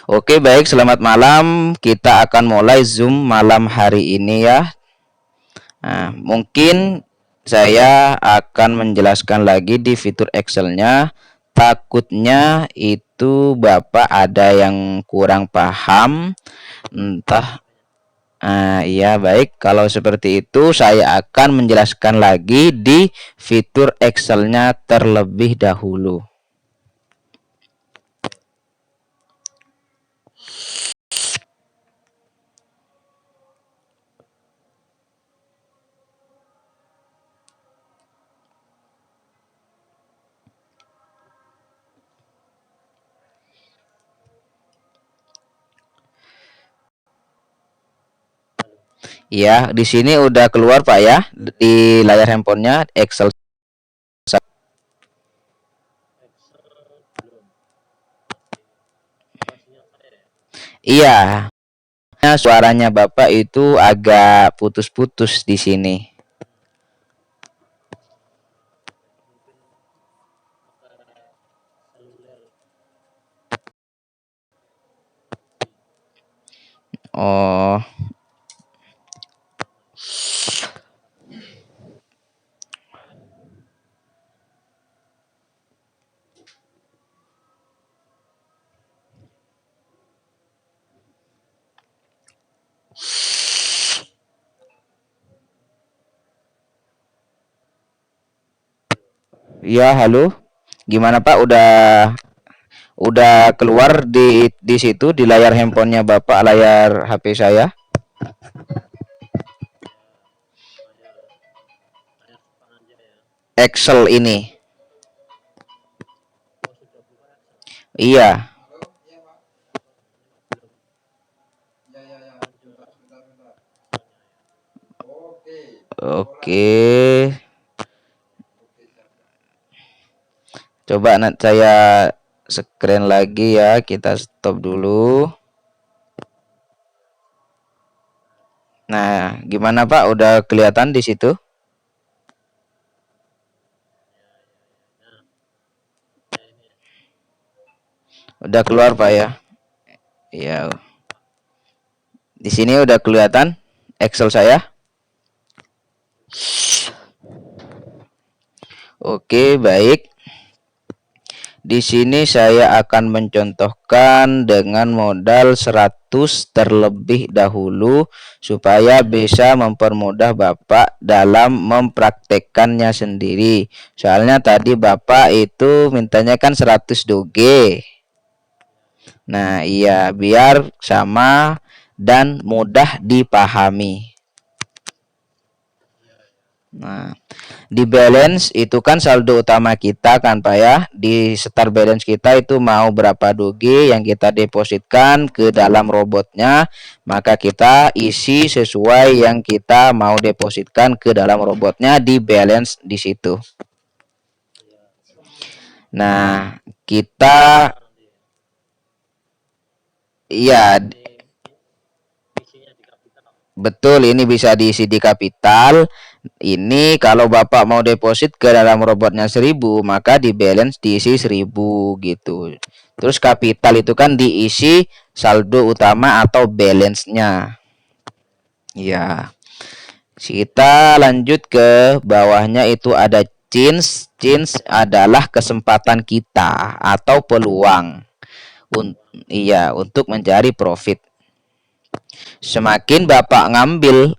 Oke, baik, selamat malam. Kita akan mulai Zoom malam hari ini ya. Nah, mungkin saya akan menjelaskan lagi di fitur Excel-nya. Takutnya itu Bapak ada yang kurang paham, entah. Iya, baik. Kalau seperti itu, saya akan menjelaskan lagi di fitur Excel-nya terlebih dahulu. Ya, di sini udah keluar Pak ya, di layar handphonenya Excel. Iya, suaranya Bapak itu agak putus-putus di sini. Oh, ya, halo. Gimana Pak? Udah keluar di situ di layar handphonenya Bapak, layar HP saya. Excel ini. Iya. Oke. Coba nanti saya screen lagi ya. Kita stop dulu. Nah, gimana Pak? Udah kelihatan di situ? Udah keluar Pak ya? Iya. Di sini udah kelihatan Excel saya. Oke, baik. Di sini saya akan mencontohkan dengan modal 100 terlebih dahulu supaya bisa mempermudah Bapak dalam mempraktekkannya sendiri. Soalnya tadi Bapak itu mintanya kan 100 doge. Nah, iya, biar sama dan mudah dipahami. Nah, di balance itu kan saldo utama kita kan Pak ya. Di start balance kita itu mau berapa doge yang kita depositkan ke dalam robotnya, maka kita isi sesuai yang kita mau depositkan ke dalam robotnya di balance di situ. Nah, kita iya, betul, ini bisa diisi di kapital. Ini kalau Bapak mau deposit ke dalam robotnya 1000, maka di balance diisi 1000 gitu. Terus kapital itu kan diisi saldo utama atau balance-nya. Ya. Kita lanjut ke bawahnya itu ada chance. Chance adalah kesempatan kita atau peluang. Iya, untuk mencari profit. Semakin Bapak ngambil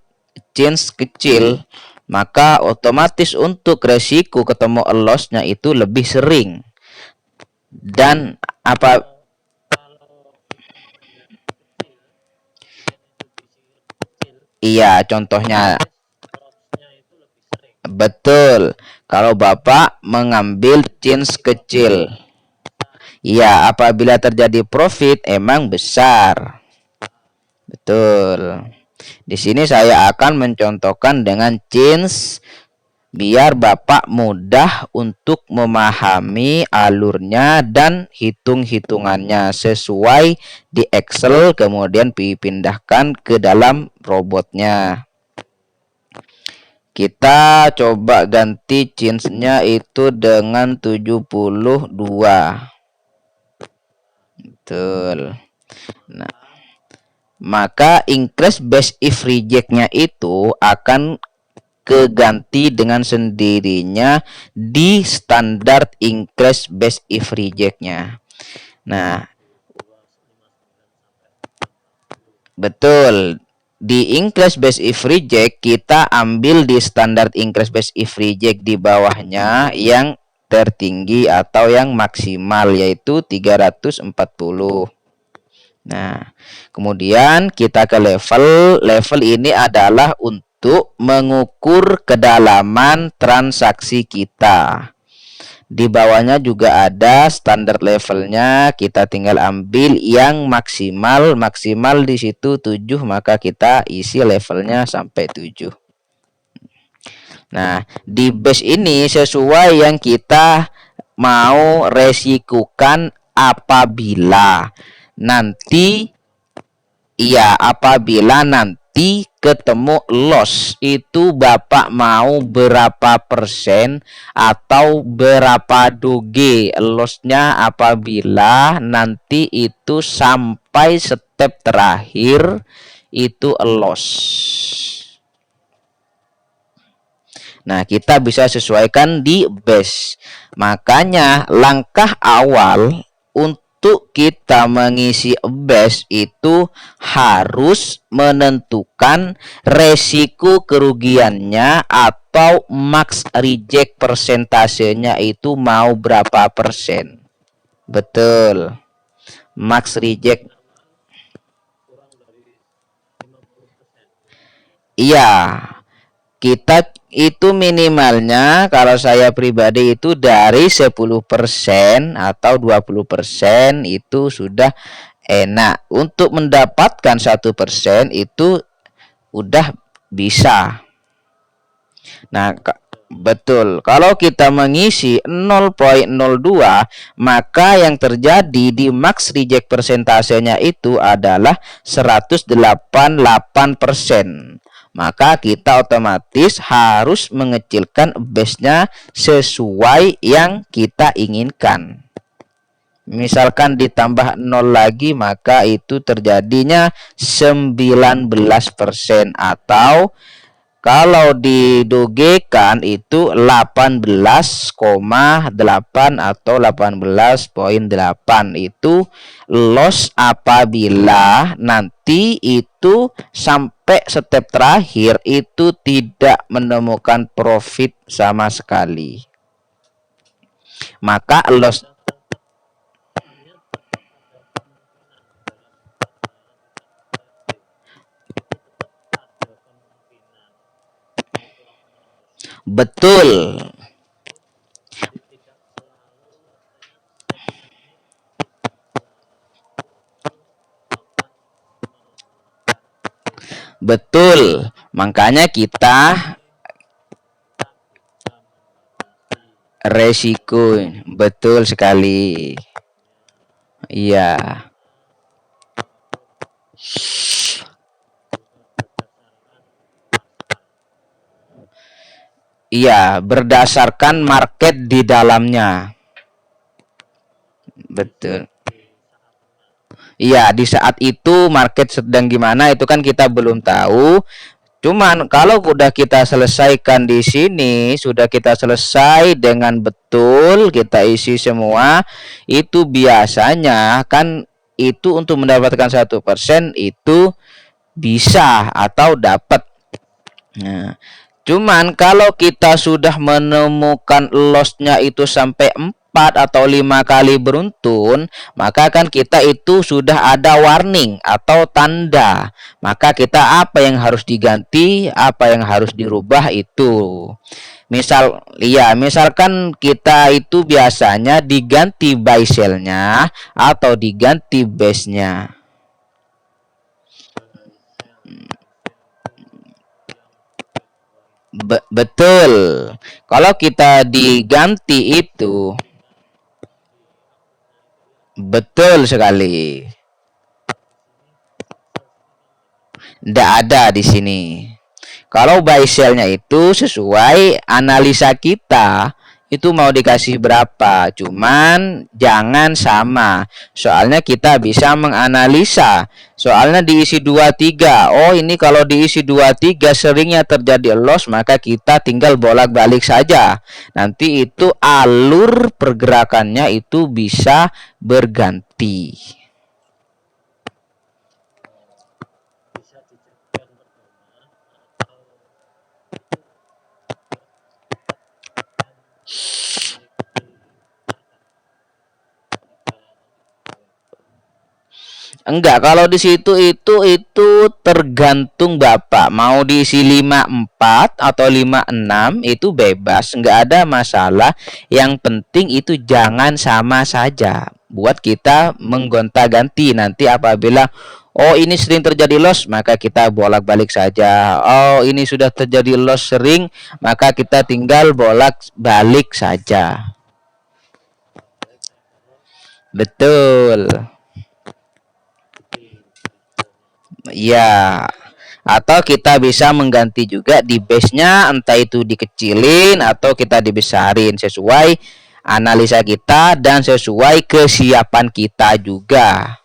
chance kecil, maka otomatis untuk resiko ketemu loss-nya itu lebih sering. Dan apa iya, contohnya betul. Kalau Bapak mengambil chance kecil, iya, apabila terjadi profit emang besar. Betul. Di sini saya akan mencontohkan dengan chance biar Bapak mudah untuk memahami alurnya dan hitung-hitungannya sesuai di Excel, kemudian dipindahkan ke dalam robotnya. Kita coba ganti chance-nya itu dengan 72. Betul. Nah, maka increase base if reject-nya itu akan keganti dengan sendirinya di standar increase base if reject-nya. Nah, betul. Di increase base if reject kita ambil di standar increase base if reject di bawahnya yang tertinggi atau yang maksimal yaitu 340. Nah, kemudian kita ke level. Level ini adalah untuk mengukur kedalaman transaksi kita. Di bawahnya juga ada standar levelnya, kita tinggal ambil yang maksimal. Maksimal di situ 7, maka kita isi levelnya sampai 7. Nah, di base ini sesuai yang kita mau resikukan apabila nanti ketemu loss itu Bapak mau berapa persen atau berapa doge lossnya apabila nanti itu sampai step terakhir itu loss. Nah, kita bisa sesuaikan di base. Makanya langkah awal untuk kita mengisi base itu harus menentukan resiko kerugiannya atau max reject persentasenya itu mau berapa persen. Betul. Max reject. Iya. Kita itu minimalnya kalau saya pribadi itu dari 10% atau 20% itu sudah enak. Untuk mendapatkan 1% itu udah bisa. Nah, betul. Kalau kita mengisi 0,02, maka yang terjadi di max reject persentasenya itu adalah 188%. Maka kita otomatis harus mengecilkan base-nya sesuai yang kita inginkan. Misalkan ditambah 0 lagi, maka itu terjadinya 19%, atau kalau didogekan itu 18,8 atau 18,8 itu loss apabila nanti itu sampai step terakhir itu tidak menemukan profit sama sekali. Maka loss betul. Betul. Makanya kita resiko, betul sekali. Iya. Iya, berdasarkan market di dalamnya. Betul. Iya, di saat itu market sedang gimana itu kan kita belum tahu. Cuman kalau udah kita selesaikan di sini, sudah kita selesai dengan betul, kita isi semua, itu biasanya kan itu untuk mendapatkan 1% itu bisa atau dapat. Nah, cuman kalau kita sudah menemukan lossnya itu sampai 4 atau 5 kali beruntun, maka kan kita itu sudah ada warning atau tanda. Maka kita apa yang harus diganti, apa yang harus dirubah itu. Misalkan kita itu biasanya diganti buy sell-nya atau diganti base-nya. Betul. Kalau kita diganti itu betul sekali. Tidak ada di sini. Kalau buy sell-nya itu sesuai analisa kita, itu mau dikasih berapa, cuman jangan sama. Soalnya kita bisa menganalisa. Soalnya diisi 23. Oh, ini kalau diisi 23 seringnya terjadi loss, maka kita tinggal bolak-balik saja. Nanti itu alur pergerakannya itu bisa berganti. Enggak, kalau di situ itu tergantung Bapak mau diisi 54 atau 56 itu bebas, enggak ada masalah. Yang penting itu jangan sama saja. Buat kita menggonta-ganti nanti apabila oh ini sering terjadi loss, maka kita bolak-balik saja. Oh ini sudah terjadi loss sering, maka kita tinggal bolak-balik saja. Betul. Ya, atau kita bisa mengganti juga di base-nya, entah itu dikecilin atau kita dibesarin sesuai analisa kita dan sesuai kesiapan kita juga.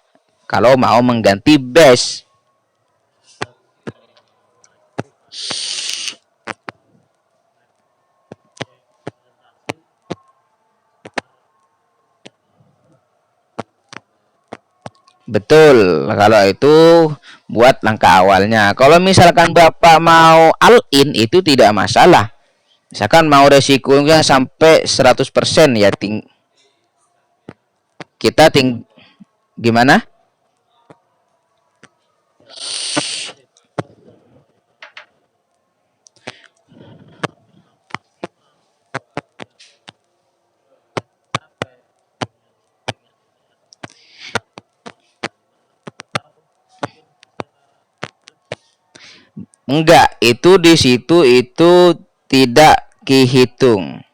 Kalau mau mengganti base. Betul, kalau itu buat langkah awalnya. Kalau misalkan Bapak mau all in itu tidak masalah. Misalkan mau resikonya sampai 100% ya kita gimana? Enggak, itu di situ itu tidak dihitung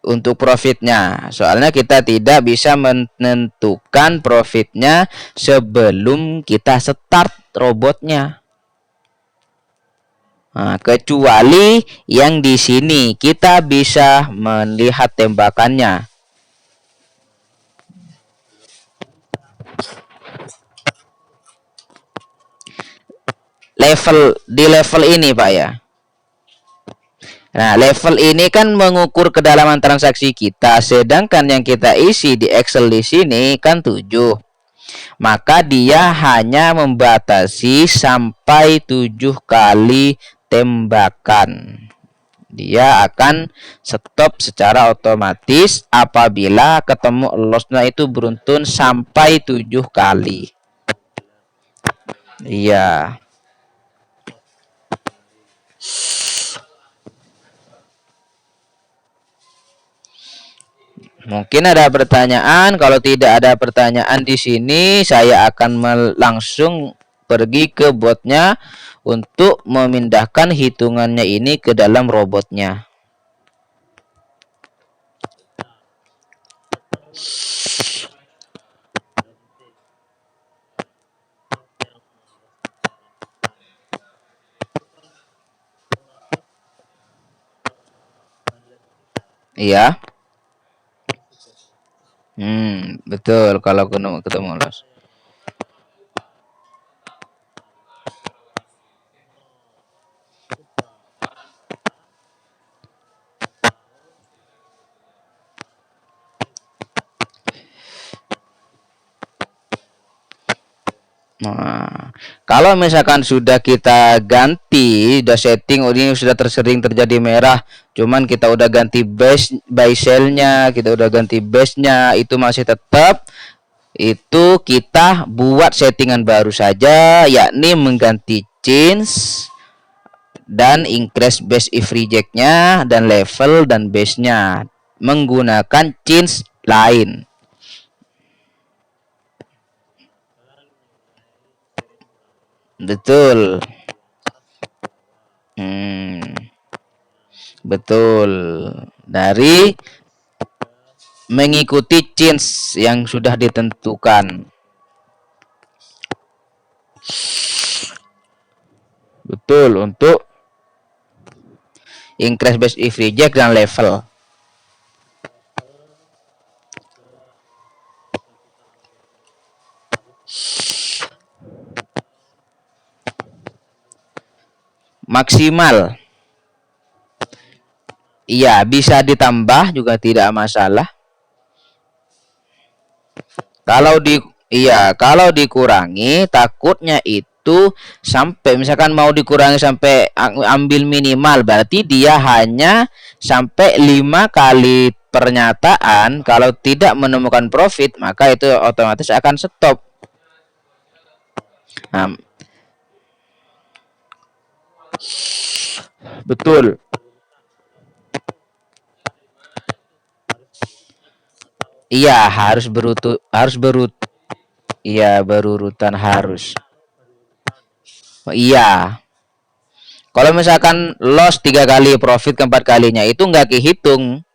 untuk profitnya. Soalnya kita tidak bisa menentukan profitnya sebelum kita start robotnya. Nah, kecuali yang di sini kita bisa melihat tembakannya. Level ini Pak ya. Nah, level ini kan mengukur kedalaman transaksi kita, sedangkan yang kita isi di Excel di sini kan 7. Maka dia hanya membatasi sampai 7 kali tembakan. Dia akan stop secara otomatis apabila ketemu lossnya itu beruntun sampai 7 kali. Iya. Mungkin ada pertanyaan. Kalau tidak ada pertanyaan di sini, saya akan langsung pergi ke botnya untuk memindahkan hitungannya ini ke dalam robotnya. Iya. Betul kalau ketemu loss. Nah, kalau misalkan sudah kita ganti, sudah setting, oh ini sudah tersering terjadi merah, cuman kita udah ganti base buy sell-nya, kita udah ganti base-nya, itu masih tetap, itu kita buat settingan baru saja, yakni mengganti change dan increase base if reject-nya dan level dan base-nya menggunakan change lain. Betul. Betul. Dari mengikuti change yang sudah ditentukan. Betul, untuk increase base if reject dan level. maksimal. Iya, bisa ditambah juga tidak masalah. Kalau kalau dikurangi takutnya itu sampai misalkan mau dikurangi sampai ambil minimal, berarti dia hanya sampai 5 kali pernyataan. Kalau tidak menemukan profit, maka itu otomatis akan stop. Nah, betul. Iya, iya, berurutan harus. Iya. Kalau misalkan loss 3 kali, profit keempat kalinya itu nggak kehitung.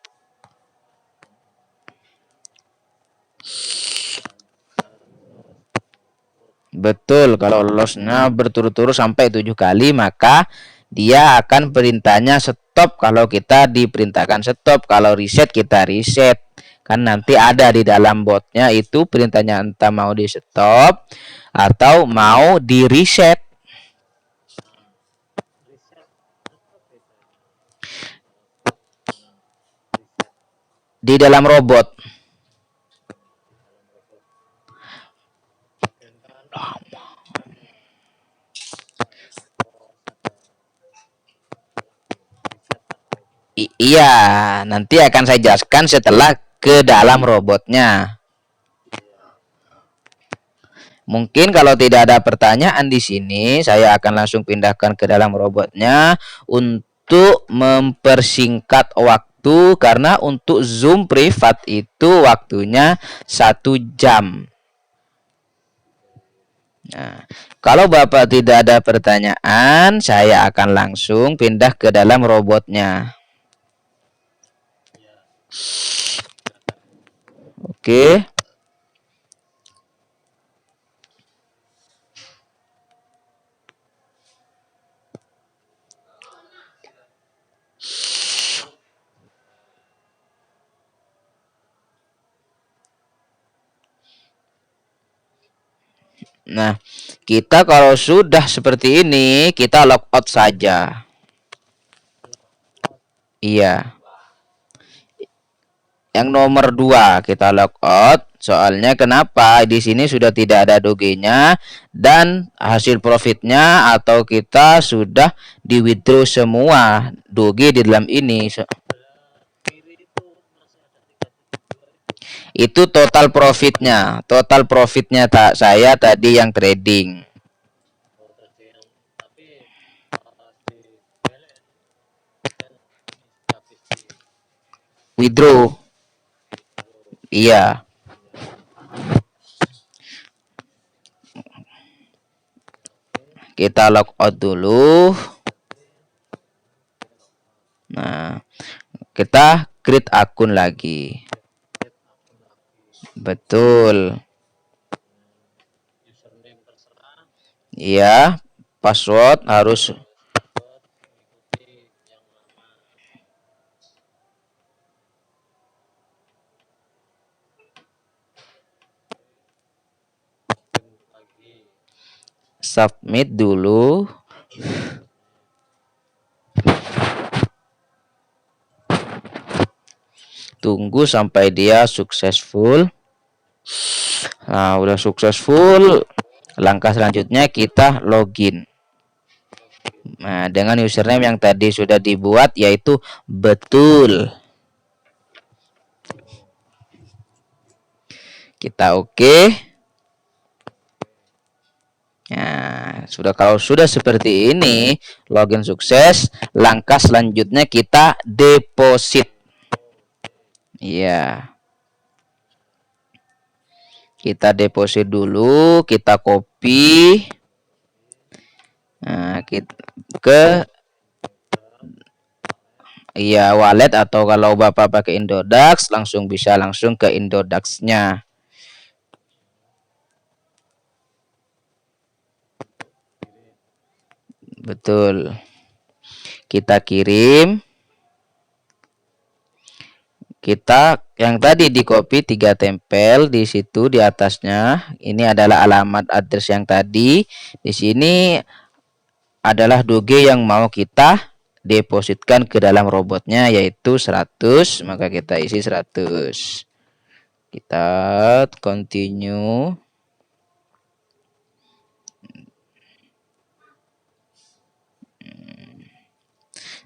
Betul, kalau lossnya berturut-turut sampai 7 kali, maka dia akan perintahnya stop. Kalau kita diperintahkan stop, kalau reset kita reset. Kan nanti ada di dalam botnya itu perintahnya entah mau di stop atau mau di reset. Di dalam robot. Iya, nanti akan saya jelaskan setelah ke dalam robotnya. Mungkin kalau tidak ada pertanyaan di sini, saya akan langsung pindahkan ke dalam robotnya untuk mempersingkat waktu, karena untuk Zoom privat itu waktunya 1 jam. Nah, kalau Bapak tidak ada pertanyaan, saya akan langsung pindah ke dalam robotnya. Oke. Nah, kita kalau sudah seperti ini, kita logout saja. Iya. Yang nomor 2 kita logout. Soalnya kenapa? Di sini sudah tidak ada doge-nya dan hasil profitnya atau kita sudah di withdraw semua doge di dalam ini. Itu total profitnya. Total profitnya saya tadi yang trading. Withdraw. Iya. Kita logout dulu. Nah, kita create akun lagi. Betul. Iya, password harus submit dulu. Tunggu sampai dia successful. Nah, udah successful. Langkah selanjutnya kita login. Nah, dengan username yang tadi sudah dibuat, yaitu betul. Kita oke. Nah, kalau sudah seperti ini, login sukses. Langkah selanjutnya kita deposit. Iya. Kita deposit dulu, kita copy. Nah, kita ke wallet, atau kalau Bapak pakai Indodax langsung bisa langsung ke Indodax-nya. Betul. Kita kirim. Kita yang tadi di copy 3 tempel di situ di atasnya. Ini adalah alamat address yang tadi. Di sini adalah doge yang mau kita depositkan ke dalam robotnya, yaitu 100, maka kita isi 100. Kita continue.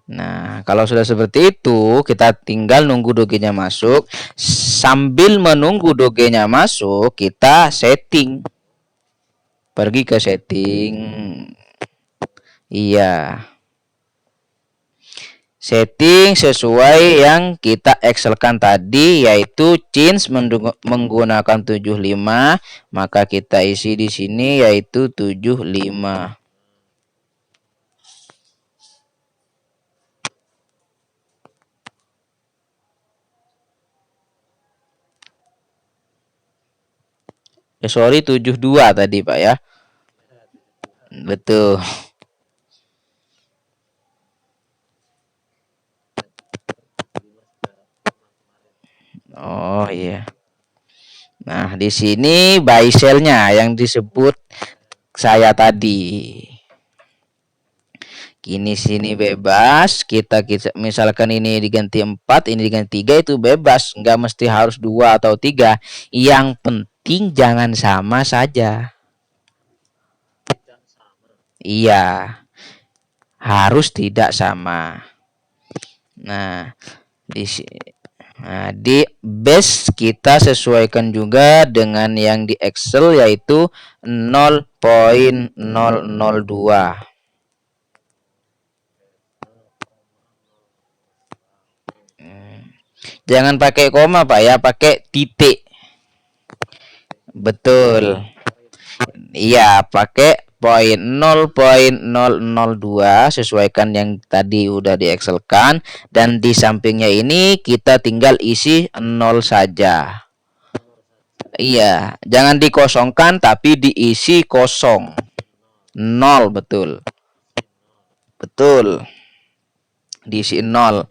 Nah, kalau sudah seperti itu, kita tinggal nunggu dogenya masuk. Sambil menunggu dogenya masuk, kita setting. Pergi ke setting. Iya. Setting sesuai yang kita excelkan tadi, yaitu change menggunakan 75, maka kita isi di sini yaitu 75. Sorry, 72 tadi, Pak ya. Betul. Oh iya. Nah, di sini buy sell-nya yang disebut saya tadi. Kini sini bebas, kita misalkan ini diganti 4, ini diganti 3, itu bebas, nggak mesti harus 2 atau 3. Yang penting jangan sama saja. Iya, harus tidak sama. Nah, di base kita sesuaikan juga dengan yang di Excel, yaitu 0.002. Jangan pakai koma, Pak ya, pakai titik. Betul. Iya, pakai poin 0.002, sesuaikan yang tadi udah di Excel-kan, dan di sampingnya ini kita tinggal isi 0 saja. Iya, jangan dikosongkan tapi diisi kosong. 0, betul. Betul. Diisi 0.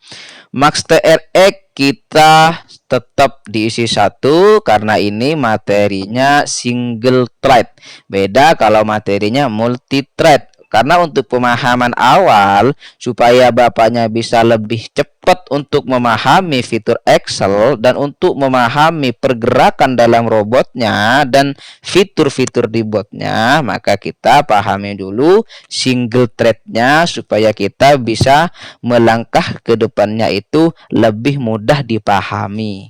Max TRX kita tetap diisi 1 karena ini materinya single thread. Beda kalau materinya multi thread. Karena untuk pemahaman awal, supaya Bapaknya bisa lebih cepat untuk memahami fitur Excel dan untuk memahami pergerakan dalam robotnya dan fitur-fitur di botnya, maka kita pahami dulu single thread-nya supaya kita bisa melangkah ke depannya itu lebih mudah dipahami.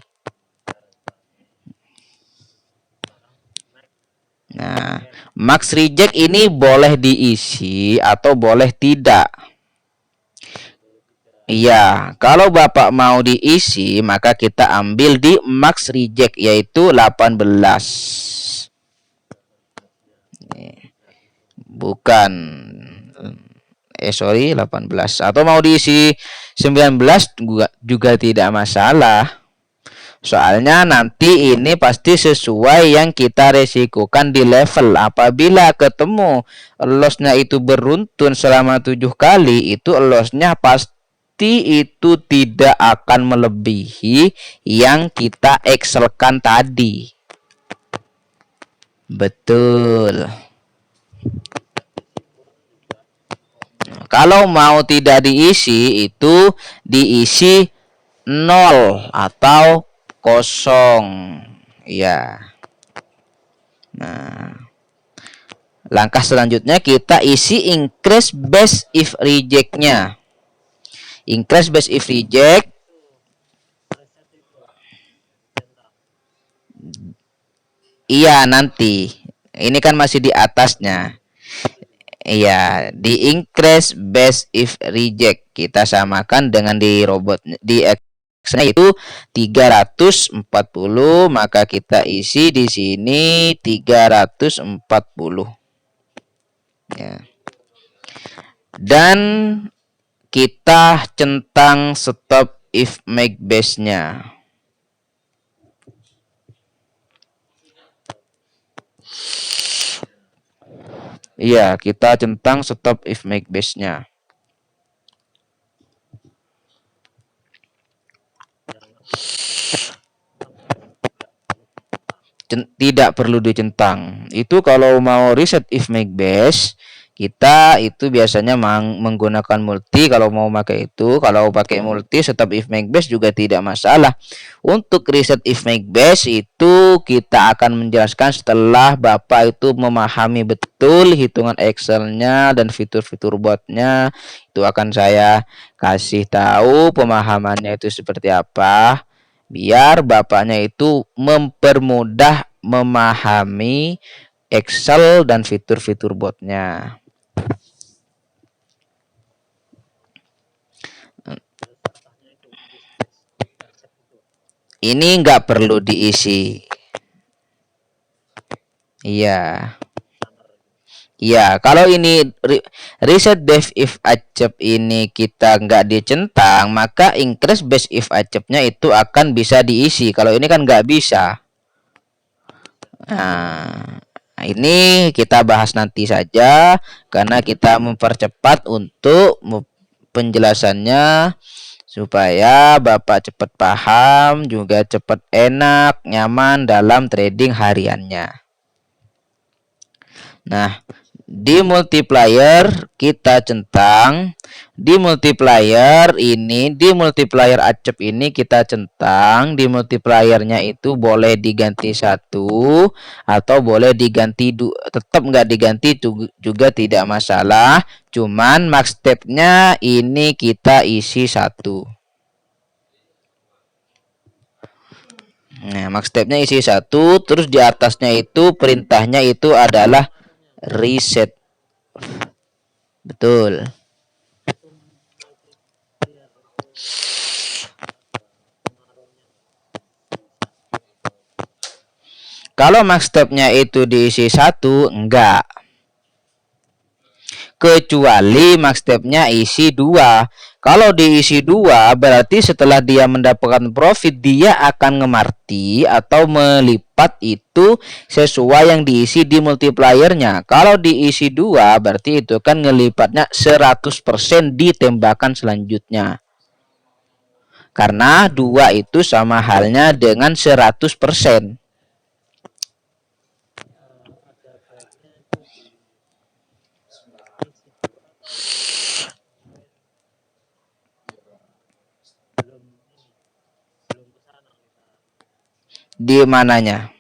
Nah, max reject ini boleh diisi atau boleh tidak. Iya, kalau Bapak mau diisi, maka kita ambil di max reject, yaitu 18. Bukan. Sorry, 18. Atau mau diisi 19 juga tidak masalah. Soalnya nanti ini pasti sesuai yang kita resikokan di level. Apabila ketemu lossnya itu beruntun selama 7 kali, itu lossnya pasti itu tidak akan melebihi yang kita excelkan tadi. Betul. Kalau mau tidak diisi, itu diisi 0 atau kosong, ya. Nah, langkah selanjutnya kita isi increase base if reject-nya. Increase base if reject, iya nanti. Ini kan masih di atasnya. Iya, di increase base if reject kita samakan dengan di robot di X-nya itu 340, maka kita isi di sini 340. Ya. Dan kita centang stop if make base-nya. Iya, kita centang stop if make base-nya. Tidak perlu dicentang. Itu kalau mau reset if make base, Kita itu biasanya menggunakan multi kalau mau pakai itu. Kalau pakai multi tetap if make base juga tidak masalah. Untuk riset if make base itu kita akan menjelaskan setelah Bapak itu memahami betul hitungan Excelnya dan fitur-fitur botnya. Itu akan saya kasih tahu pemahamannya itu seperti apa, biar Bapaknya itu mempermudah memahami Excel dan fitur-fitur botnya. Ini nggak perlu diisi. Iya. Iya, kalau ini reset dev if accept ini kita nggak dicentang, maka increase base if accept-nya itu akan bisa diisi. Kalau ini kan nggak bisa. Nah, ini kita bahas nanti saja karena kita mempercepat untuk penjelasannya supaya Bapak cepat paham juga cepat enak, nyaman dalam trading hariannya. Nah, di multiplier kita centang, di multiplier acep ini kita centang, di multipliernya itu boleh diganti 1 atau boleh diganti tetap nggak diganti juga tidak masalah, cuman max stepnya ini kita isi 1. Nah, max stepnya isi 1, terus di atasnya itu perintahnya itu adalah reset. Betul. Kalau max stepnya itu diisi 1, enggak. Kecuali max stepnya isi 2. Kalau diisi 2, berarti setelah dia mendapatkan profit, dia akan ngemarti atau melipat itu sesuai yang diisi di multipliernya. Kalau diisi 2, berarti itu kan ngelipatnya 100% di tembakan selanjutnya. Karena 2 itu sama halnya dengan 100%. Di mananya?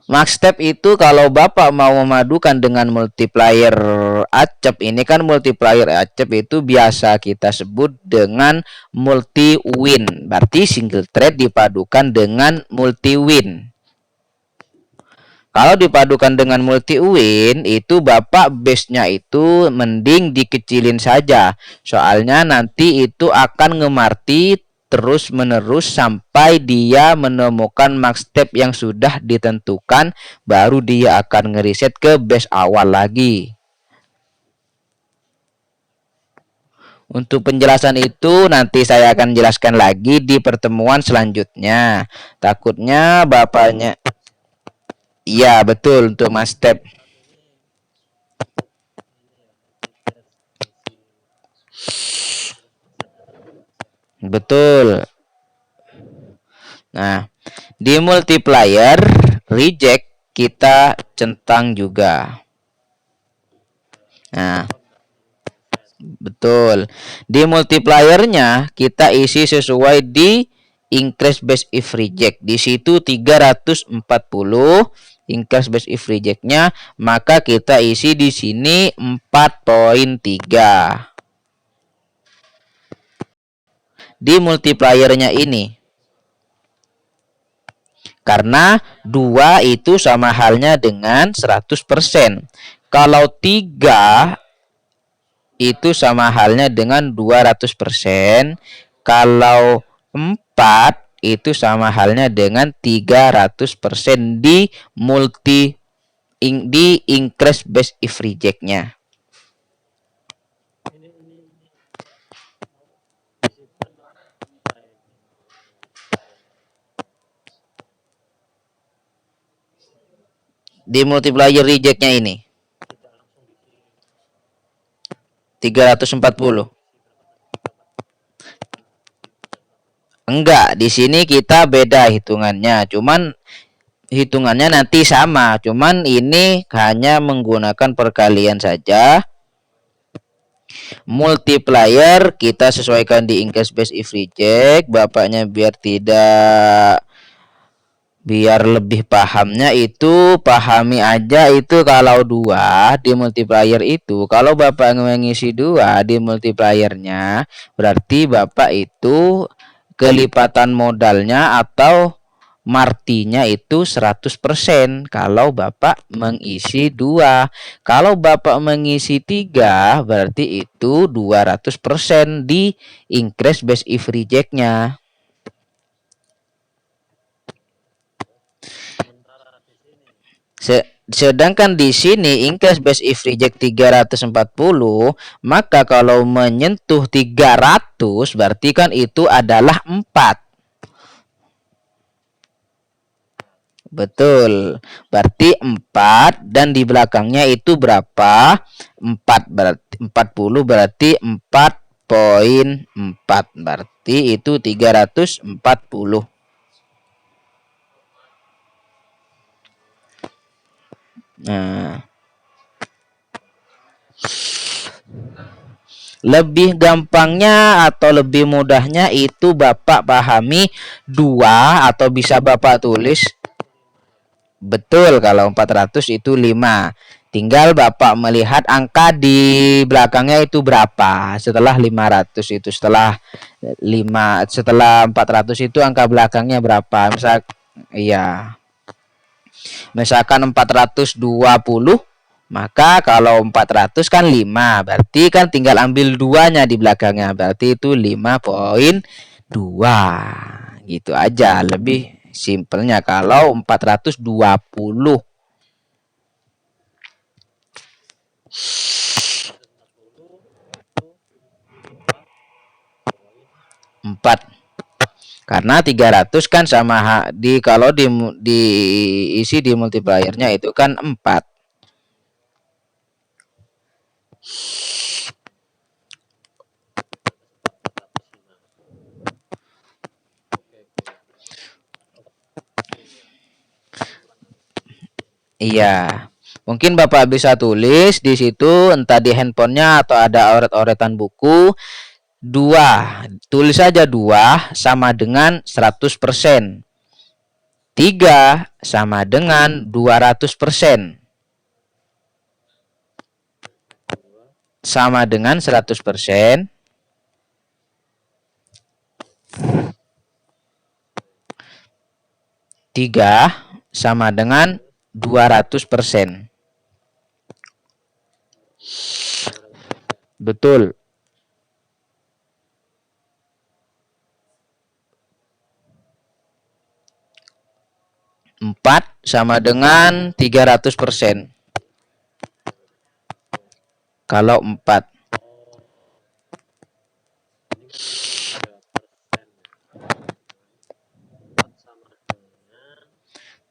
Max step itu kalau Bapak mau memadukan dengan multiplier acep, ini kan multiplier acep itu biasa kita sebut dengan multi win. Berarti single trade dipadukan dengan multi win. Kalau dipadukan dengan multi win, itu Bapak base-nya itu mending dikecilin saja. Soalnya nanti itu akan ngemarti terus menerus sampai dia menemukan max step yang sudah ditentukan, baru dia akan ngeriset ke base awal lagi. Untuk penjelasan itu nanti saya akan jelaskan lagi di pertemuan selanjutnya. Takutnya Bapaknya, iya betul, untuk max step. Betul. Nah, di multiplier reject kita centang juga. Nah, betul. Di multipliernya kita isi sesuai di increase base if reject. Di situ 340 increase base if rejectnya, maka kita isi di sini 4.3. Di multipliernya ini. Karena 2 itu sama halnya dengan 100%. Kalau 3 itu sama halnya dengan 200%. Kalau 4 itu sama halnya dengan 300% di increase base if rejectnya. Di multiplier rejectnya ini 340. Enggak, di sini kita beda hitungannya. Cuman hitungannya nanti sama, cuman ini hanya menggunakan perkalian saja. Multiplier kita sesuaikan di increase base if reject. Bapaknya biar lebih pahamnya itu pahami aja itu kalau 2 di multiplier itu, kalau Bapak mengisi 2 di multipliernya berarti Bapak itu kelipatan modalnya atau martinya itu 100% kalau Bapak mengisi 2. Kalau Bapak mengisi 3 berarti itu 200% di increase base if reject-nya. Sedangkan di sini increase base if reject 340, maka kalau menyentuh 300 berarti kan itu adalah 4. Betul. Berarti 4 dan di belakangnya itu berapa? 4 berarti 40 berarti 4,4. Berarti itu 340. Nah, lebih gampangnya atau lebih mudahnya itu Bapak pahami 2 atau bisa Bapak tulis. Betul, kalau 400 itu 5. Tinggal Bapak melihat angka di belakangnya itu berapa. Setelah 500 itu, setelah 400 itu angka belakangnya berapa. Iya. Misalkan 420, maka kalau 400 kan 5, berarti kan tinggal ambil 2-nya di belakangnya, berarti itu 5,2. Gitu aja, lebih simpelnya kalau 420. 4. Karena 300 kan sama kalau diisi di multipliernya itu kan 4. Iya. Mungkin Bapak bisa tulis di situ entah di handphonenya atau ada oret-oretan buku. 2. Tulis saja 2 sama dengan 100%. 3 sama dengan 200%. Sama dengan 100%. 3 sama dengan 200%. Betul. 4 sama dengan 300%. Kalau 4.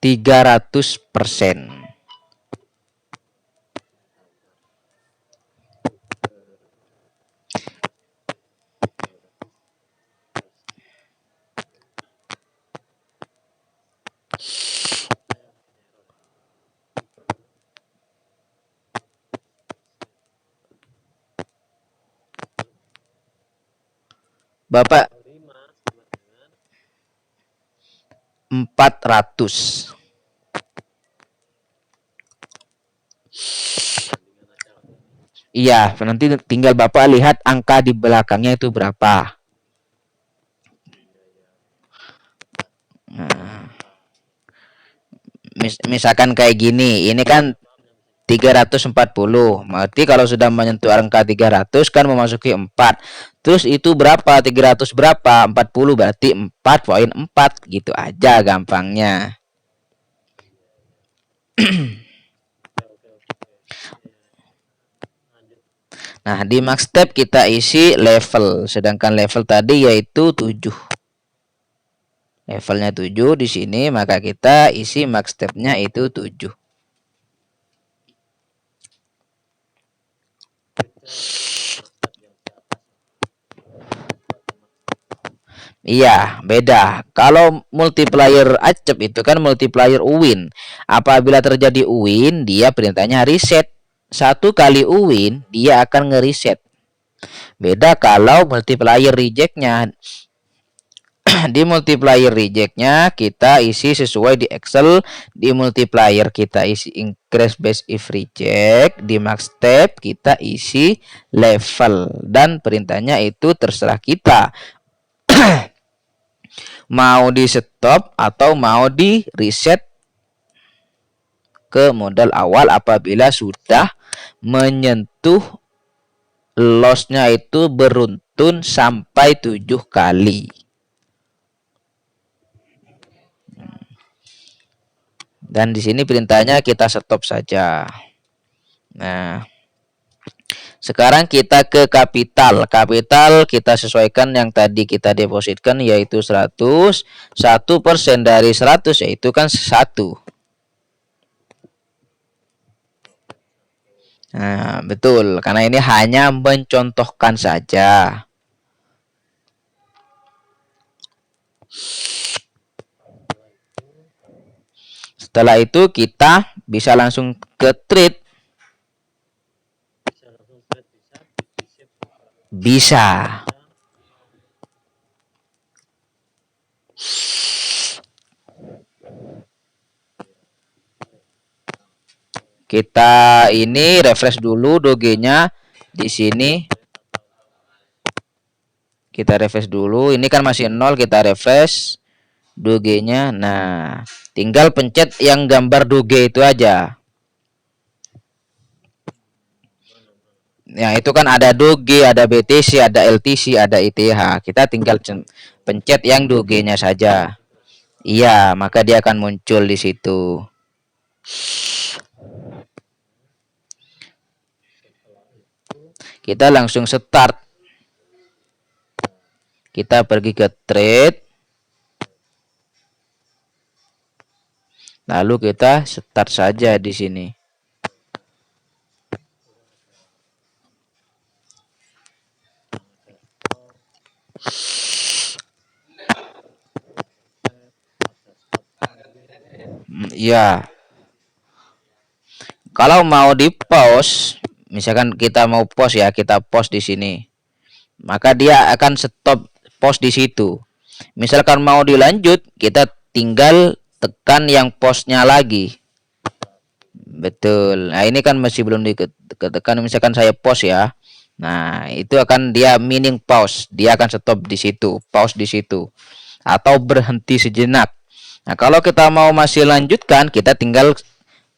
300%. Bapak 400. Iya, nanti tinggal Bapak lihat angka di belakangnya itu berapa. Nah, misalkan kayak gini, ini kan 340. Berarti kalau sudah menyentuh angka 300 kan memasuki 4. Terus itu berapa? 300 berapa? 40 berarti 4,4 gitu aja gampangnya. Nah, di max step kita isi level, sedangkan level tadi yaitu 7. Levelnya 7 di sini, maka kita isi max stepnya itu 7. Iya, beda. Kalau multiplier acep itu kan multiplier uwin. Apabila terjadi uwin, dia perintahnya reset. Satu kali uwin, dia akan ngereset. Beda kalau multiplier rejectnya. Di multiplier rejectnya kita isi sesuai di Excel. Di multiplier kita isi increase base if reject. Di max step kita isi level. Dan perintahnya itu terserah kita. Mau di stop atau mau di reset ke modal awal apabila sudah menyentuh lossnya itu beruntun sampai 7 kali. Dan di sini perintahnya kita stop saja. Nah, sekarang kita ke kapital. Kapital kita sesuaikan yang tadi kita depositkan yaitu 100. 1% dari 100 yaitu kan 1. Nah, betul. Karena ini hanya mencontohkan saja. Setelah itu kita bisa langsung ke trade. Bisa. Kita ini refresh dulu dogenya di sini. Kita refresh dulu. Ini kan masih 0, kita refresh dogenya. Nah, tinggal pencet yang gambar doge itu aja. Ya, itu kan ada doge, ada BTC, ada LTC, ada ETH. Kita tinggal pencet yang dogenya saja. Iya, maka dia akan muncul di situ. Kita langsung start. Kita pergi ke trade. Lalu kita start saja di sini. Ya. Kalau mau di pause, misalkan kita mau pause ya, kita pause di sini. Maka dia akan stop pause di situ. Misalkan mau dilanjut, kita tinggal tekan yang pause-nya lagi. Betul. Nah, ini kan masih belum ditekan. Misalkan saya pause ya. Nah, itu akan dia meaning pause. Dia akan stop di situ, pause di situ. Atau berhenti sejenak. Nah, kalau kita mau masih lanjutkan, kita tinggal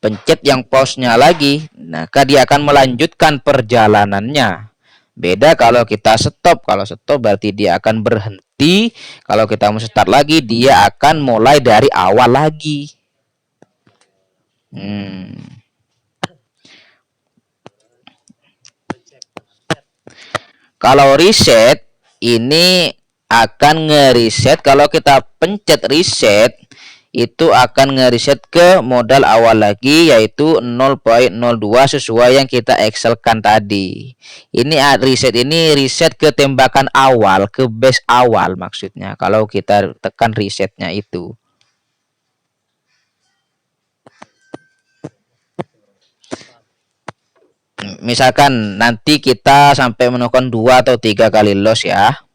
pencet yang pause-nya lagi. Maka dia akan melanjutkan perjalanannya. Beda kalau kita stop. Kalau stop berarti dia akan berhenti. Kalau kita mau start lagi, dia akan mulai dari awal lagi. Kalau reset ini akan ngereset. Kalau kita pencet reset itu akan ngereset ke modal awal lagi yaitu 0.02 sesuai yang kita excelkan tadi. Ini reset ini reset ke tembakan awal, ke base awal maksudnya. Kalau kita tekan resetnya itu. Misalkan nanti kita sampai menemukan 2 atau 3 kali loss ya.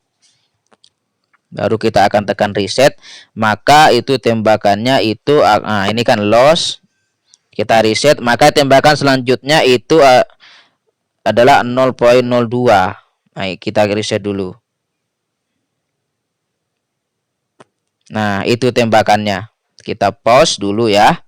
Baru kita akan tekan reset, maka itu tembakannya itu ini kan loss. Kita reset, maka tembakan selanjutnya itu adalah 0.02. Nah, kita reset dulu. Nah, itu tembakannya. Kita pause dulu ya.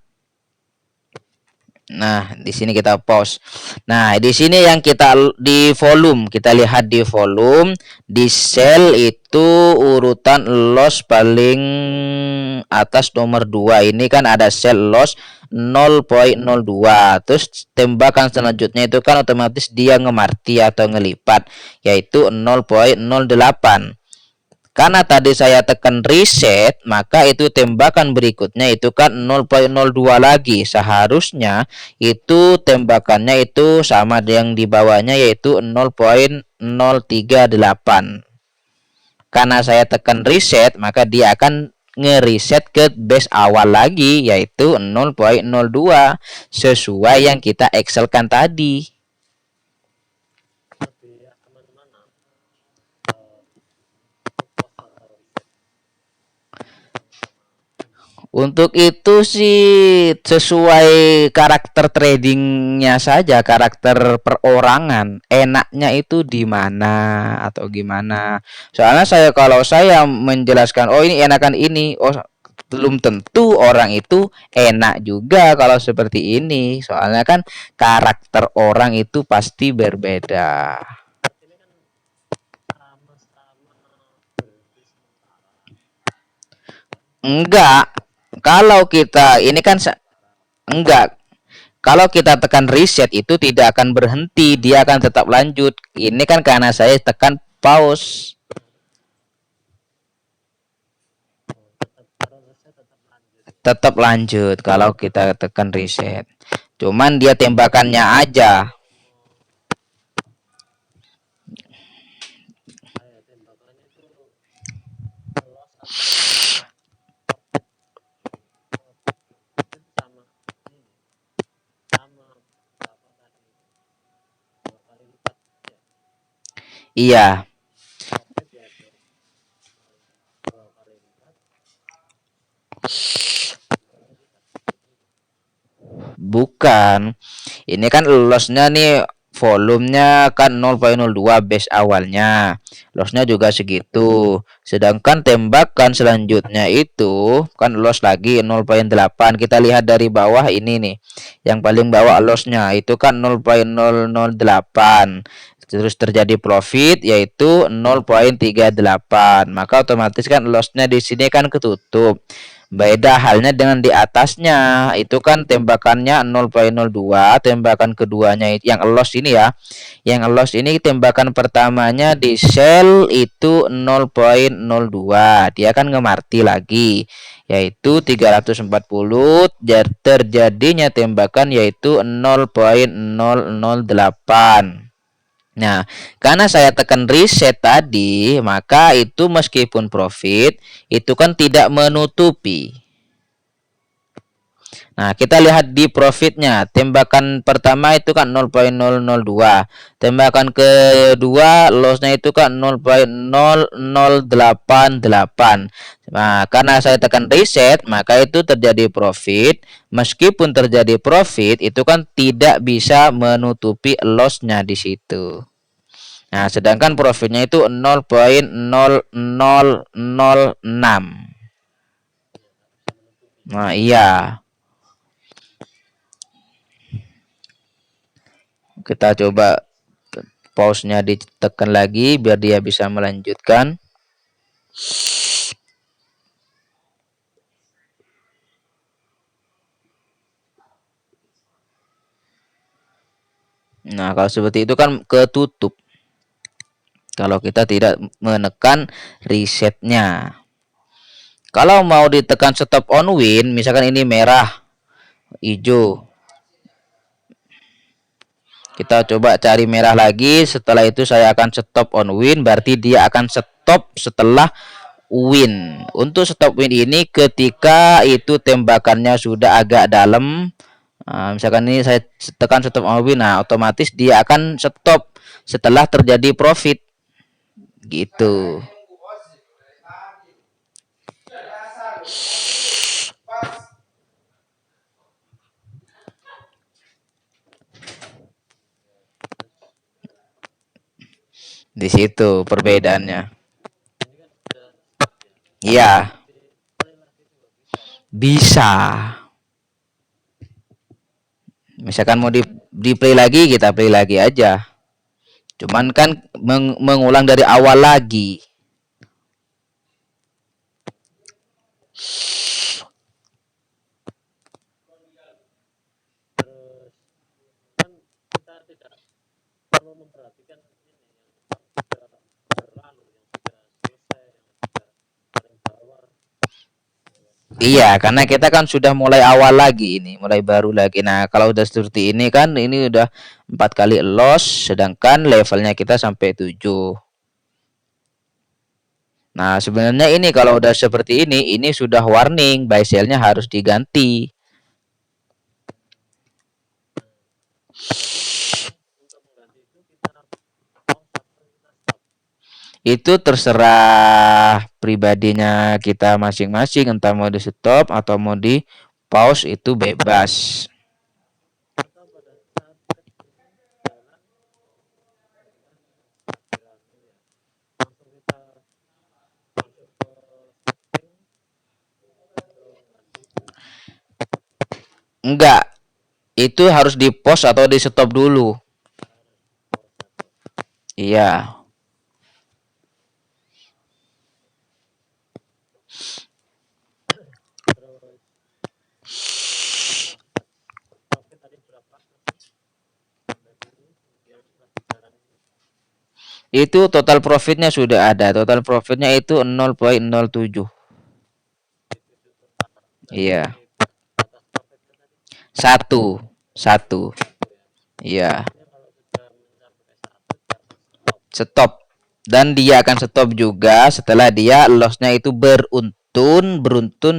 Nah, di sini kita pause. Nah, di sini yang kita di volume, kita lihat di volume, di sell itu urutan loss paling atas nomor 2. Ini kan ada sell loss 0.02. Terus tembakan selanjutnya itu kan otomatis dia ngemarti atau ngelipat yaitu 0.08. Karena tadi saya tekan reset, maka itu tembakan berikutnya itu kan 0.02 lagi. Seharusnya itu tembakannya itu sama yang di bawahnya yaitu 0.038. karena saya tekan reset, maka dia akan ngereset ke base awal lagi, yaitu 0.02 sesuai yang kita excelkan tadi. Untuk itu sih sesuai karakter tradingnya saja, karakter perorangan. Enaknya itu di mana atau gimana. Soalnya kalau saya menjelaskan, oh ini enakan ini, oh belum tentu orang itu enak juga kalau seperti ini. Soalnya kan karakter orang itu pasti berbeda. Enggak. Kalau kita ini kan enggak. Kalau kita tekan reset itu tidak akan berhenti, dia akan tetap lanjut. Ini kan karena saya tekan pause. Tetap lanjut kalau kita tekan reset. Cuman dia tembakannya aja. Iya. Bukan. Ini kan lossnya nih volumenya kan 0.02 base awalnya. Lossnya juga segitu. Sedangkan tembakan selanjutnya itu kan loss lagi 0.8. Kita lihat dari bawah ini nih. Yang paling bawah lossnya itu kan 0.008. Terus terjadi profit yaitu 0.38. Maka otomatis kan lossnya di sini kan ketutup. Beda halnya dengan di atasnya, itu kan tembakannya 0.02, tembakan keduanya yang loss ini ya. Yang loss ini tembakan pertamanya di sell itu 0.02. Dia kan ngemarti lagi yaitu 340, terjadinya tembakan yaitu 0.008. Nah, karena saya tekan reset tadi, maka itu meskipun profit, itu kan tidak menutupi. Nah, kita lihat di profitnya. Tembakan pertama itu kan 0.002. Tembakan kedua lossnya itu kan 0.0088. Nah, karena saya tekan reset, maka itu terjadi profit. Meskipun terjadi profit, itu kan tidak bisa menutupi lossnya di situ. Nah, sedangkan profitnya itu 0.0006. Nah, iya. Kita coba pause-nya ditekan lagi biar dia bisa melanjutkan. Nah, kalau seperti itu kan ketutup. Kalau kita tidak menekan resetnya. Kalau mau ditekan stop on win, misalkan ini merah, hijau. Kita coba cari merah lagi. Setelah itu saya akan stop on win, berarti dia akan stop setelah win. Untuk stop win ini ketika itu tembakannya sudah agak dalam. Nah, misalkan ini saya tekan stop on win, nah otomatis dia akan stop setelah terjadi profit. Gitu. Di situ perbedaannya. Iya. Bisa. Misalkan mau di play lagi, kita play lagi aja. Cuman kan mengulang dari awal lagi. Iya, karena kita kan sudah mulai awal lagi ini, mulai baru lagi. Nah, kalau udah seperti ini kan, ini udah 4 kali loss, sedangkan levelnya kita sampai 7. Nah, sebenarnya ini kalau udah seperti ini sudah warning, buy sell-nya harus diganti. Itu terserah pribadinya kita masing-masing, entah mau di stop atau mau di pause itu bebas. Enggak, itu harus di pause atau di stop dulu. Iya. Itu total profitnya sudah ada. Total profitnya itu 0,07. Iya. Satu. Satu. Iya. Stop. Dan dia akan stop juga setelah dia lossnya itu beruntun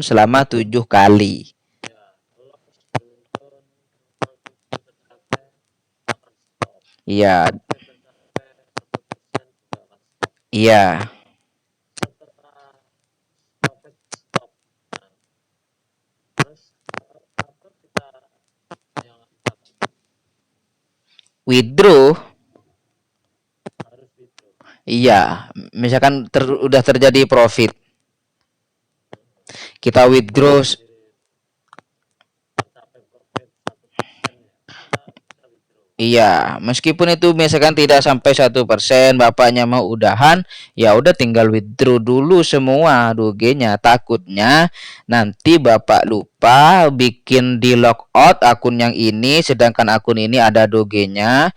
selama 7 kali. Iya. Iya. Withdraw. Iya, misalkan udah terjadi profit, kita withdraw. Iya, meskipun itu misalkan tidak sampai 1%, bapaknya mau udahan, ya udah tinggal withdraw dulu semua doge-nya. Takutnya nanti bapak lupa bikin di logout akun yang ini, sedangkan akun ini ada doge-nya.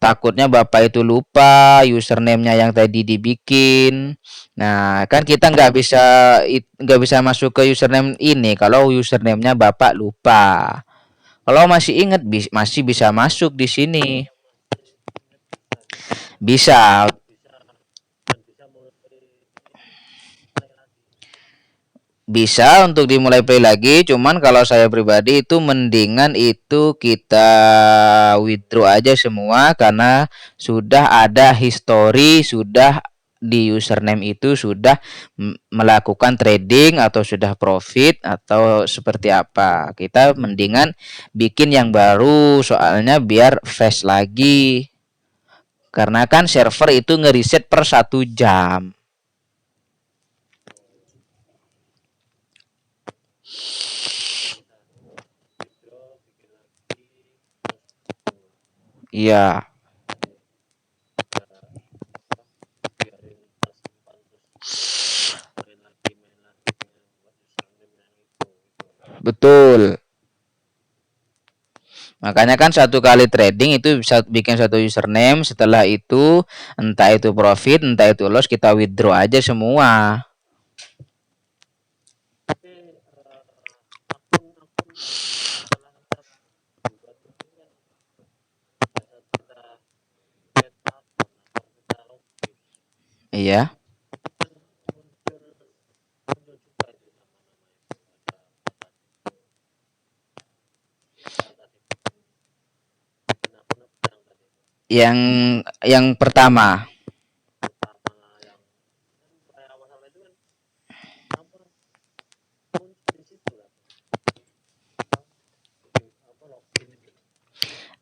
Takutnya bapak itu lupa username-nya yang tadi dibikin. Nah, kan kita nggak bisa masuk ke username ini kalau username-nya bapak lupa. Kalau masih ingat masih bisa masuk di sini. Bisa. Bisa untuk dimulai play lagi, cuman kalau saya pribadi itu mendingan itu kita withdraw aja semua karena sudah ada history, sudah di username itu sudah melakukan trading atau sudah profit atau seperti apa. Kita mendingan bikin yang baru soalnya biar fresh lagi. Karena kan server itu ngeriset per 1 jam. Iya. Betul. Makanya kan satu kali trading itu bisa bikin satu username, setelah itu entah itu profit, entah itu loss, kita withdraw aja semua. Iya. Yang yang pertama.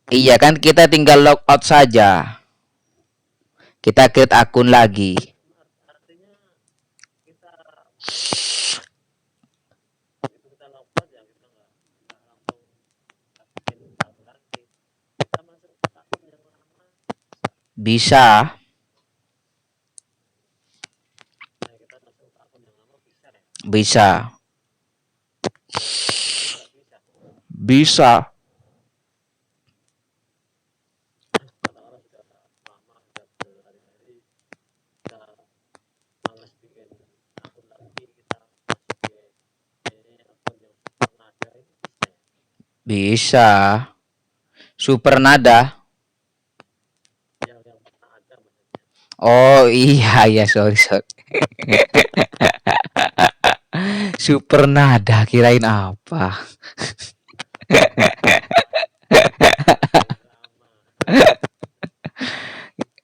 Iya kan kita tinggal logout saja. Kita create akun lagi. Bisa. Bisa. Bisa. Bisa. Super nada. Oh iya iya, sorry sorry. Super nada kirain apa?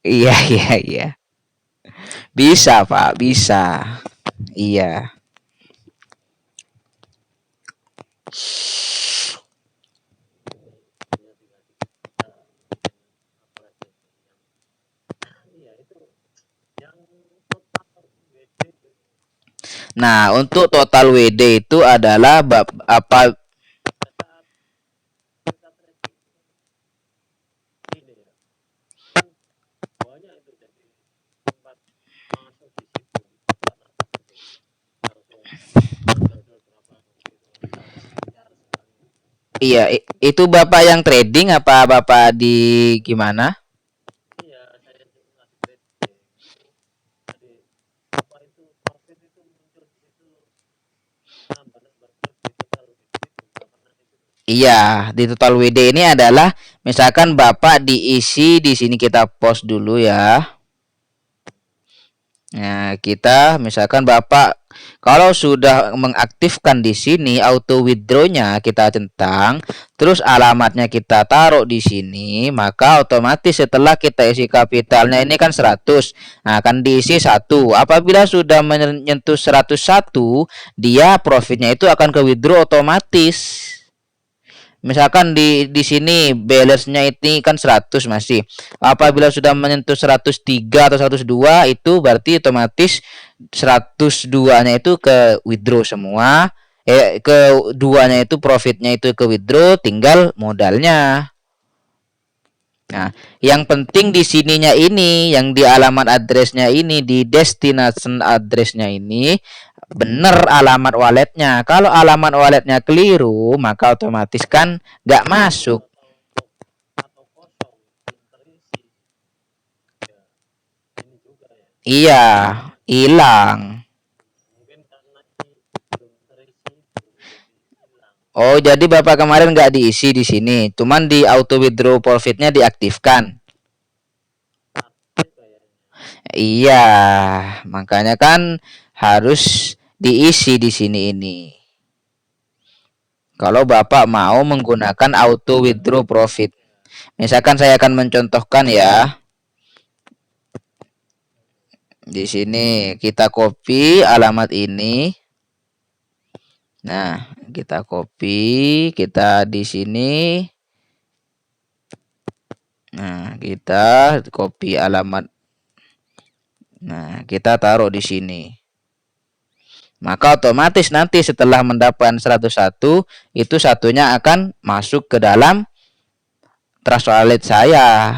Iya iya iya. Bisa Pak, bisa. Iya. Nah, untuk total WD itu adalah apa? Iya, itu Bapak yang trading apa Bapak di gimana? Iya, di total WD ini adalah misalkan Bapak diisi di sini kita post dulu ya. Nah, kita misalkan Bapak kalau sudah mengaktifkan di sini auto withdraw-nya kita centang, terus alamatnya kita taruh di sini, maka otomatis setelah kita isi kapitalnya ini kan 100. Nah, akan diisi 1. Apabila sudah menyentuh 101, dia profitnya itu akan ke withdraw otomatis. Misalkan di sini balance-nya ini kan 100 masih. Apabila sudah menyentuh 103 atau 102 itu berarti otomatis 102-nya itu ke withdraw semua. Ke duanya itu profitnya itu ke withdraw, tinggal modalnya. Nah, yang penting di sininya ini, yang di alamat addressnya ini, di destination addressnya ini, bener alamat walletnya. Kalau alamat walletnya keliru, maka otomatis kan nggak masuk. Iya, hilang. Oh, jadi Bapak kemarin nggak diisi di sini, cuman di auto withdraw profitnya diaktifkan. Iya, makanya kan harus diisi di sini ini. Kalau Bapak mau menggunakan auto withdraw profit. Misalkan saya akan mencontohkan ya. Di sini kita copy alamat ini. Nah, kita copy, kita di sini. Nah, kita copy alamat. Nah, kita taruh di sini. Maka otomatis nanti setelah mendapatkan 101, itu satunya akan masuk ke dalam trust wallet saya.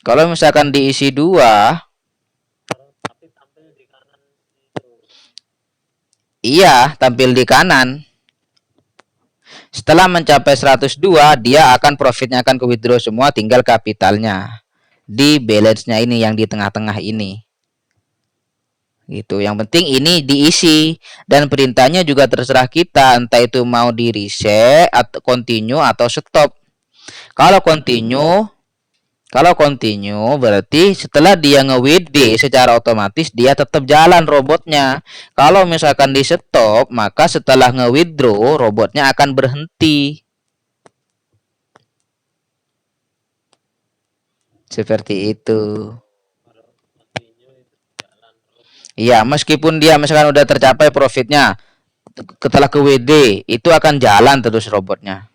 Kalau misalkan diisi 2, iya, tampil di kanan. Setelah mencapai 102, dia akan profitnya akan ke withdraw semua, tinggal kapitalnya di balance-nya ini yang di tengah-tengah ini. Gitu. Yang penting ini diisi dan perintahnya juga terserah kita, entah itu mau di reset atau continue atau stop. Kalau continue Kalau continue berarti setelah dia nge-WD secara otomatis dia tetap jalan robotnya. Kalau misalkan di stop, maka setelah nge-withdraw robotnya akan berhenti. Seperti itu. Iya, meskipun dia misalkan udah tercapai profitnya, setelah ke WD itu akan jalan terus robotnya.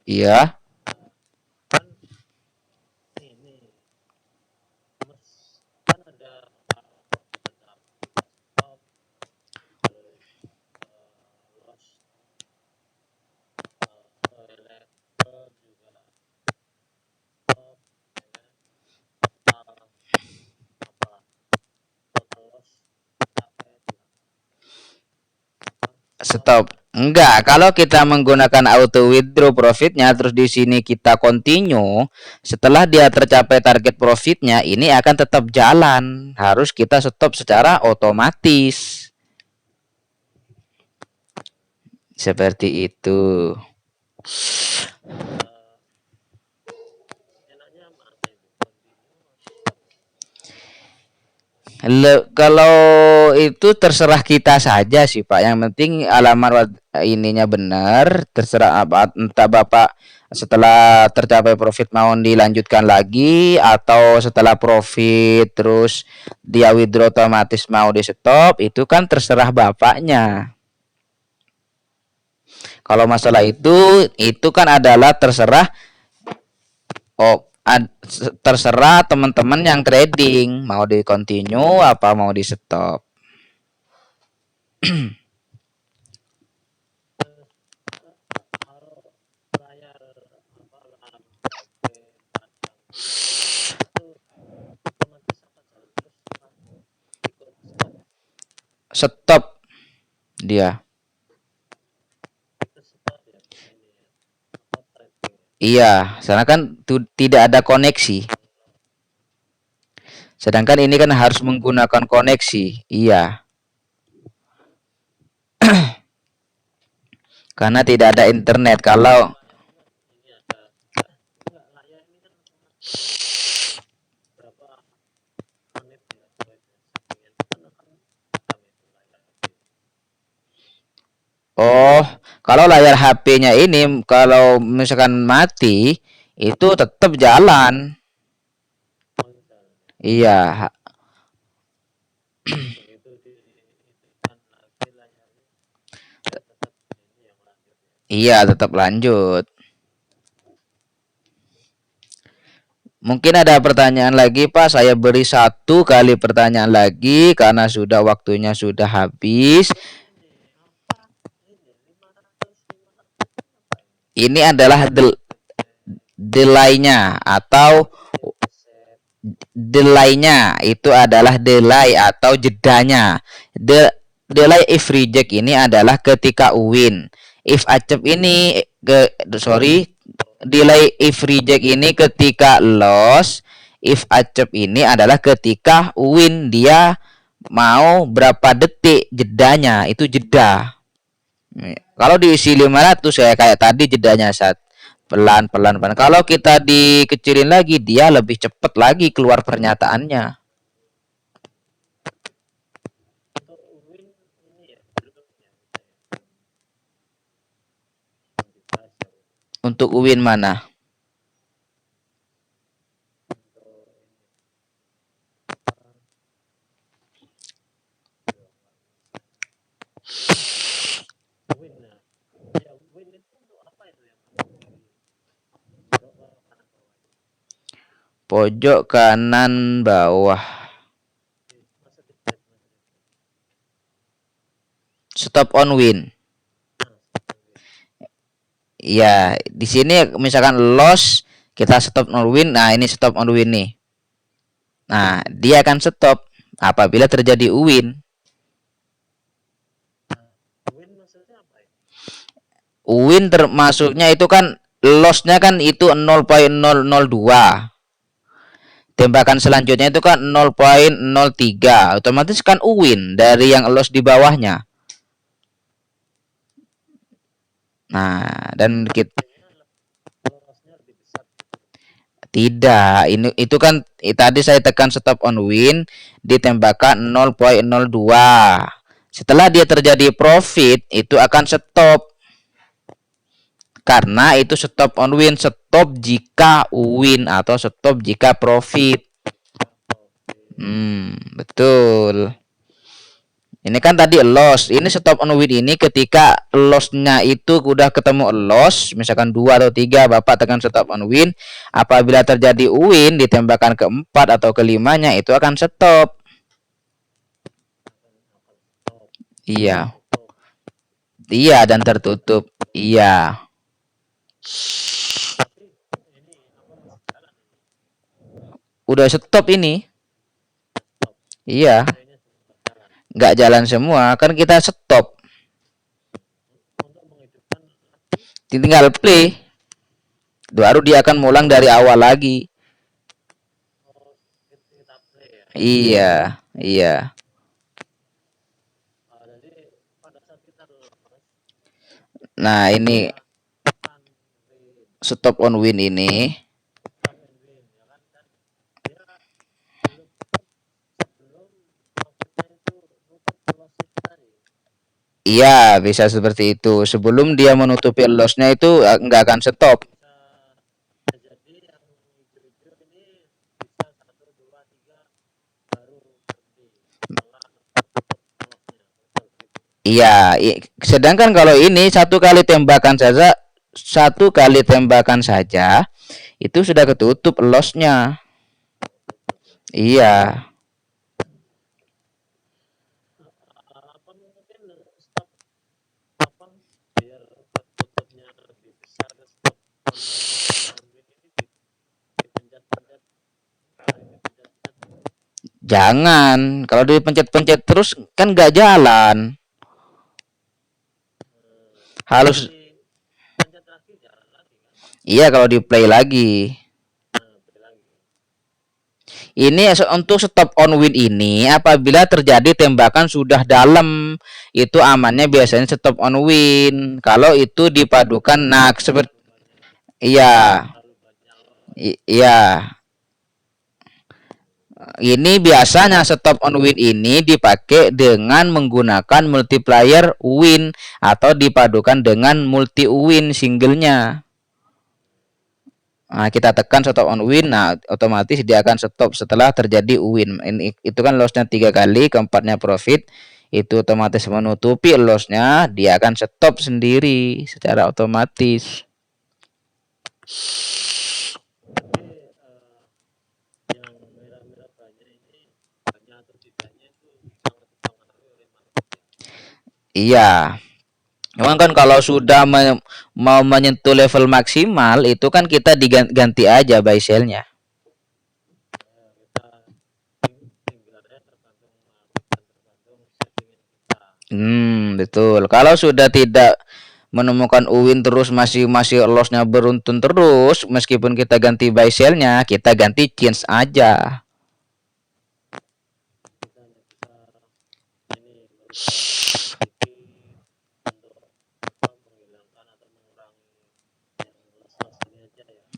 Iya. Stop. Enggak, kalau kita menggunakan auto withdraw profitnya terus di sini kita continue, setelah dia tercapai target profitnya ini akan tetap jalan. Harus kita stop secara otomatis. Seperti itu. Kalau itu terserah kita saja sih Pak. Yang penting alamat ininya benar. Terserah apa, entah Bapak setelah tercapai profit mau dilanjutkan lagi atau setelah profit terus dia withdraw otomatis mau di stop, itu kan terserah Bapaknya. Kalau masalah itu kan adalah terserah, oh, terserah teman-teman yang trading mau di continue apa mau di stop. Stop dia. Iya, karena kan tidak ada koneksi. Sedangkan ini kan harus menggunakan koneksi. Iya. Karena tidak ada internet. Kalau oh, kalau layar HP-nya ini kalau misalkan mati itu tetap jalan. Iya, iya tetap lanjut. Mungkin ada pertanyaan lagi Pak, saya beri 1 kali pertanyaan lagi karena sudah waktunya sudah habis. Ini adalah delay-nya atau delay-nya itu adalah delay atau jedanya. Delay if reject ini adalah ketika win. If accept ini delay if reject ini ketika loss. If accept ini adalah ketika win, dia mau berapa detik jedanya, itu jeda. Kalau diisi 500 ya kayak tadi jedanya saat pelan pelan pelan. Kalau kita dikecilin lagi dia lebih cepat lagi keluar pernyataannya. Untuk Uwin mana? Pojok kanan bawah. Stop on win. Ya, di sini misalkan loss kita stop on win. Nah, ini stop on win nih. Nah, dia akan stop apabila terjadi win. Win termasuknya itu kan lossnya kan itu 0,002. Tembakan selanjutnya itu kan 0,03. Otomatis kan win dari yang loss di bawahnya. Nah, dan kita tidak, ini itu kan tadi saya tekan stop on win ditembakkan 0,02. Setelah dia terjadi profit itu akan stop. Karena itu stop on win, stop jika win atau stop jika profit. Betul. Ini kan tadi loss, ini stop on win ini ketika lossnya itu udah ketemu loss, misalkan 2 atau 3 Bapak tekan stop on win, apabila terjadi win ditembakkan keempat atau kelimanya itu akan stop. Iya. Iya dan tertutup. Iya. Udah stop ini. Iya. Nggak jalan semua, kan kita stop. Tinggal play. Baru dia akan ngulang dari awal lagi. Iya, iya. Nah, ini stop on win ini. Iya, bisa seperti itu. Sebelum dia menutupi lossnya itu nggak akan stop. Iya, sedangkan kalau ini satu kali tembakan saja itu sudah ketutup lossnya. Iya. Jangan, kalau dipencet-pencet terus kan nggak jalan. Halus. Iya, kalau di play lagi. Ini untuk stop on win ini apabila terjadi tembakan sudah dalam, itu amannya biasanya stop on win. Kalau itu dipadukan, nah seperti iya, iya. Ini biasanya stop on win ini dipakai dengan menggunakan multiplier win atau dipadukan dengan multi win singlenya. Nah, kita tekan stop on win, nah otomatis dia akan stop setelah terjadi win. Ini itu kan lossnya 3 kali, keempatnya profit, itu otomatis menutupi lossnya, dia akan stop sendiri secara otomatis. Iya. Memang kan kalau sudah mau menyentuh level maksimal itu kan kita diganti aja buy sell-nya. Betul. Kalau sudah tidak menemukan uwin terus masih lossnya beruntun terus, meskipun kita ganti buy sell-nya, kita ganti change aja.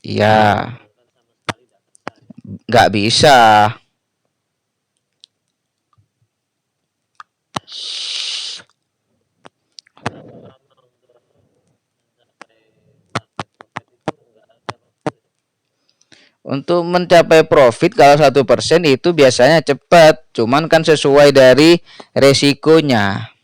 Iya, nggak bisa. Untuk mencapai profit kalau 1% itu biasanya cepat, cuman kan sesuai dari resikonya.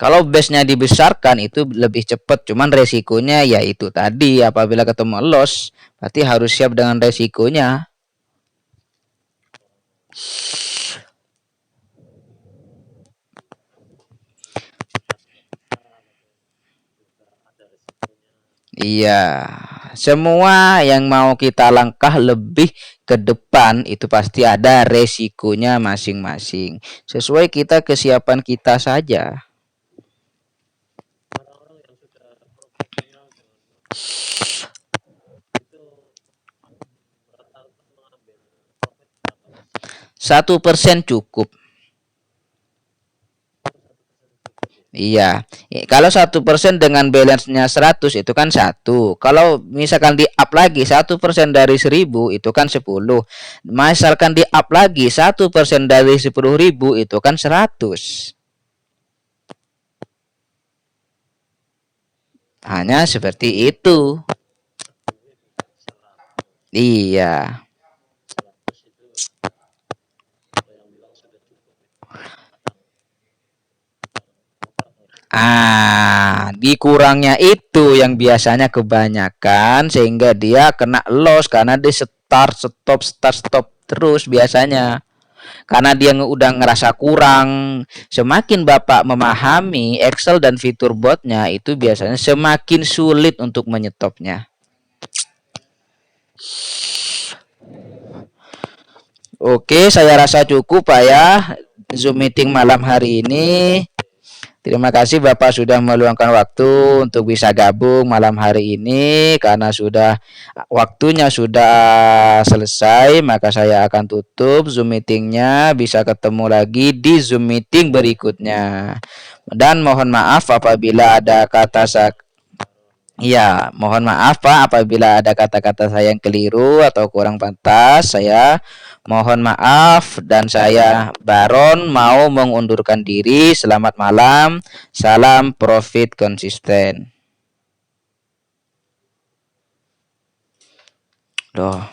Kalau base-nya dibesarkan itu lebih cepat, cuman resikonya ya itu tadi, apabila ketemu loss berarti harus siap dengan resikonya. Iya, semua yang mau kita langkah lebih ke depan itu pasti ada resikonya masing-masing. Sesuai kita kesiapan kita saja. Satu persen cukup. Iya, kalau 1% dengan balance-nya 100 itu kan satu. Kalau misalkan di up lagi 1% dari 1000 itu kan 10. Misalkan di up lagi 1% dari 10.000 itu kan 100. Hanya seperti itu. Iya. Dikurangnya itu yang biasanya kebanyakan sehingga dia kena loss karena dia start stop terus biasanya. Karena dia udah ngerasa kurang. Semakin Bapak memahami Excel dan fitur botnya itu biasanya semakin sulit untuk menyetopnya. Oke, saya rasa cukup Pak ya Zoom meeting malam hari ini. Terima kasih Bapak sudah meluangkan waktu untuk bisa gabung malam hari ini. Karena waktunya sudah selesai, maka saya akan tutup Zoom meetingnya. Bisa ketemu lagi di Zoom meeting berikutnya. Dan mohon maaf apabila ada mohon maaf Pak apabila ada kata-kata saya yang keliru atau kurang pantas. Saya mohon maaf dan saya Baron mau mengundurkan diri. Selamat malam. Salam profit konsisten. Loh.